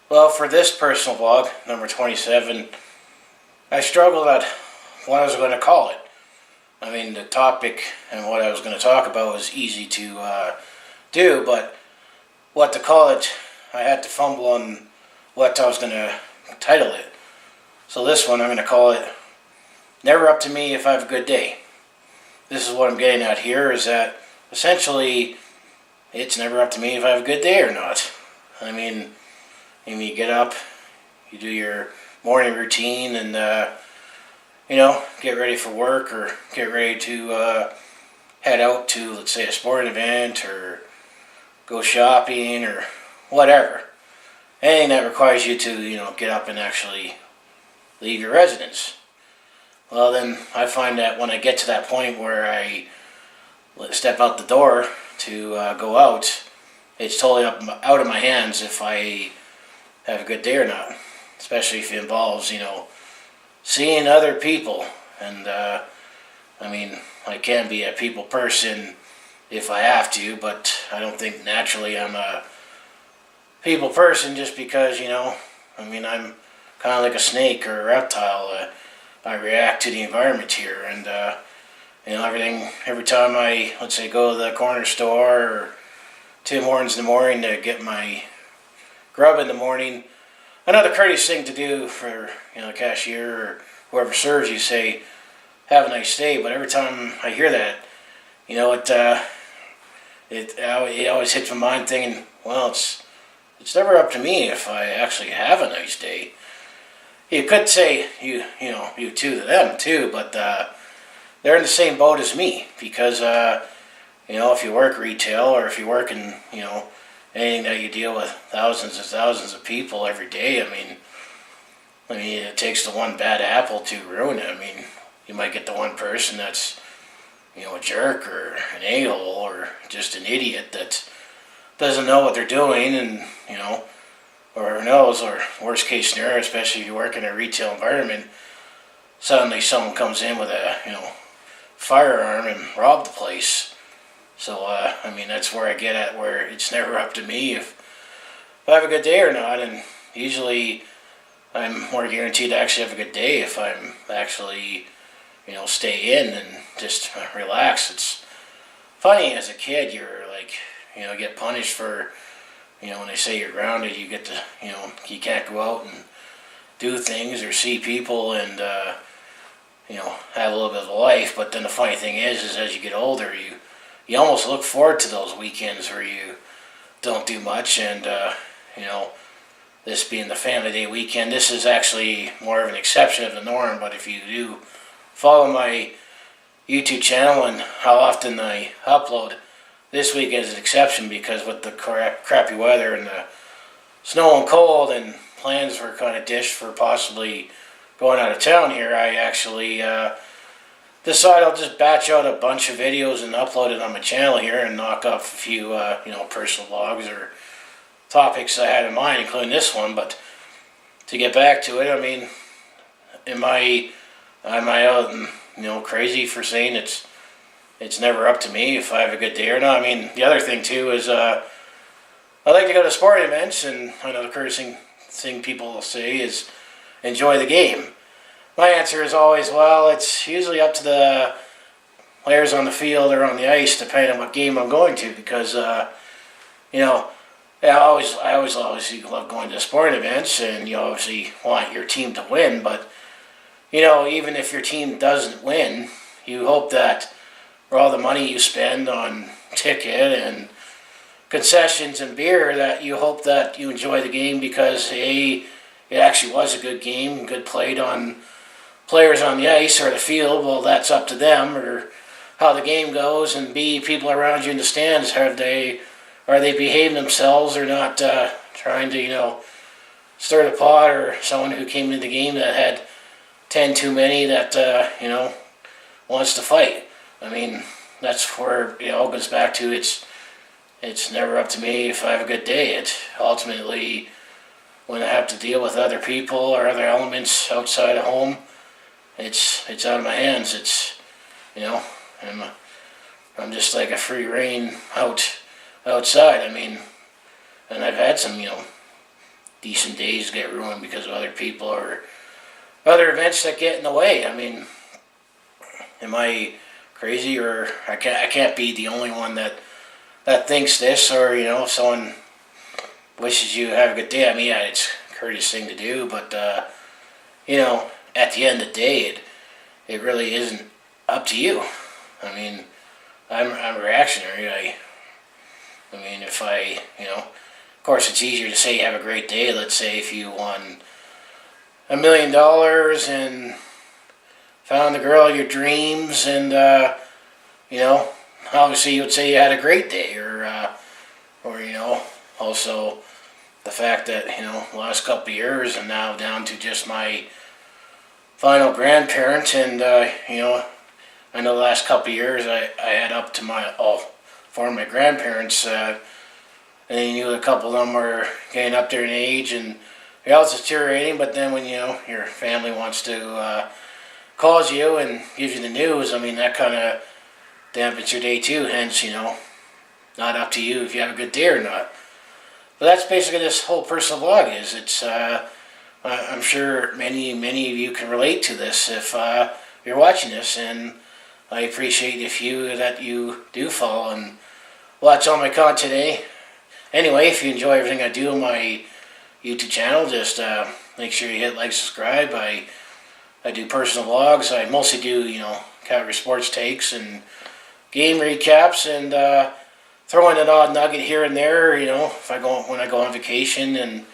Well, for this personal vlog, number 27, I struggled at what I was going to call it. I mean, the topic and what I was going to talk about was easy to do, but what to call it, I had to fumble on what I was going to title it. So this one, I'm going to call it, Never Up to Me If I Have a Good Day. This is what I'm getting at here, is that essentially, it's never up to me if I have a good day or not. I mean, you get up, you do your morning routine, and get ready for work or get ready to head out to, let's say, a sporting event or go shopping or whatever. Anything that requires you to, get up and actually leave your residence. Well, then I find that when I get to that point where I step out the door to go out, it's totally out of my hands if I have a good day or not. Especially if it involves, seeing other people. And, I can be a people person if I have to, but I don't think naturally I'm a people person just because, I'm kind of like a snake or a reptile. I react to the environment here, and every time I, let's say, go to the corner store or Tim Hortons in the morning to get my grub in the morning, I know the courteous thing to do for the cashier or whoever serves you, say, have a nice day. But every time I hear that, it always hits my mind thinking, well, it's never up to me if I actually have a nice day. You could say you too to them too, but they're in the same boat as me because if you work retail or if you work in anything that you deal with thousands and thousands of people every day, I mean it takes the one bad apple to ruin it. I mean, you might get the one person that's a jerk or an a-hole or just an idiot that doesn't know what they're doing, and or who knows, or worst case scenario, especially if you work in a retail environment, suddenly someone comes in with a firearm and rob the place. So that's where I get at, where it's never up to me if I have a good day or not, and usually I'm more guaranteed to actually have a good day if I'm actually stay in and just relax. It's funny, as a kid you're like get punished for when they say you're grounded, you get to, you can't go out and do things or see people and, have a little bit of a life. But then the funny thing is as you get older, you almost look forward to those weekends where you don't do much. And, this being the family day weekend, this is actually more of an exception of the norm. But if you do follow my YouTube channel and how often I upload, this week is an exception because with the crappy weather and the snow and cold and plans were kind of dished for possibly going out of town here, I actually decided I'll just batch out a bunch of videos and upload it on my channel here and knock off a few personal vlogs or topics I had in mind, including this one. But to get back to it, I mean, am I crazy for saying it's never up to me if I have a good day or not? I mean, the other thing too is I like to go to sporting events, and I know the courteous thing people will say is enjoy the game. My answer is always, well, it's usually up to the players on the field or on the ice, depending on what game I'm going to, because I always love going to sporting events, and you obviously want your team to win, but even if your team doesn't win, you hope that for all the money you spend on ticket and concessions and beer, that you hope that you enjoy the game because A, it actually was a good game, good played on players on the ice or the field. Well, that's up to them, or how the game goes. And B, people around you in the stands, are they behaving themselves or not trying to stir the pot, or someone who came into the game that had 10 too many that wants to fight. I mean, that's where it all goes back to. It's never up to me if I have a good day. It ultimately, when I have to deal with other people or other elements outside of home, it's out of my hands. It's I'm just like a free rein outside. I mean, and I've had some decent days get ruined because of other people or other events that get in the way. I mean, am I crazy, or I can't be the only one that thinks this, or if someone wishes you have a good day. I mean, yeah, it's a courteous thing to do, but at the end of the day, it really isn't up to you. I mean, I'm reactionary. I mean, if of course, it's easier to say you have a great day. Let's say if you won $1 million and found the girl of your dreams, and obviously you would say you had a great day, or also the fact that the last couple of years I'm now down to just my final grandparents, and I know the last couple of years I had up to all four of my grandparents, and you knew a couple of them were getting up there in age and your health's deteriorating, but then when your family wants to calls you and gives you the news, I mean, that kind of dampens your day too. Hence, not up to you if you have a good day or not. But that's basically this whole personal vlog is. It's I'm sure many of you can relate to this if you're watching this, and I appreciate that you do follow and watch all my content today. Anyway, if you enjoy everything I do on my YouTube channel, just make sure you hit like, subscribe. I do personal vlogs. I mostly do, Calgary sports takes and game recaps, and throw in an odd nugget here and there, when I go on vacation, and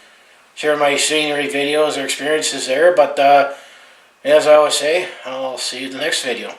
share my scenery videos or experiences there. But as I always say, I'll see you in the next video.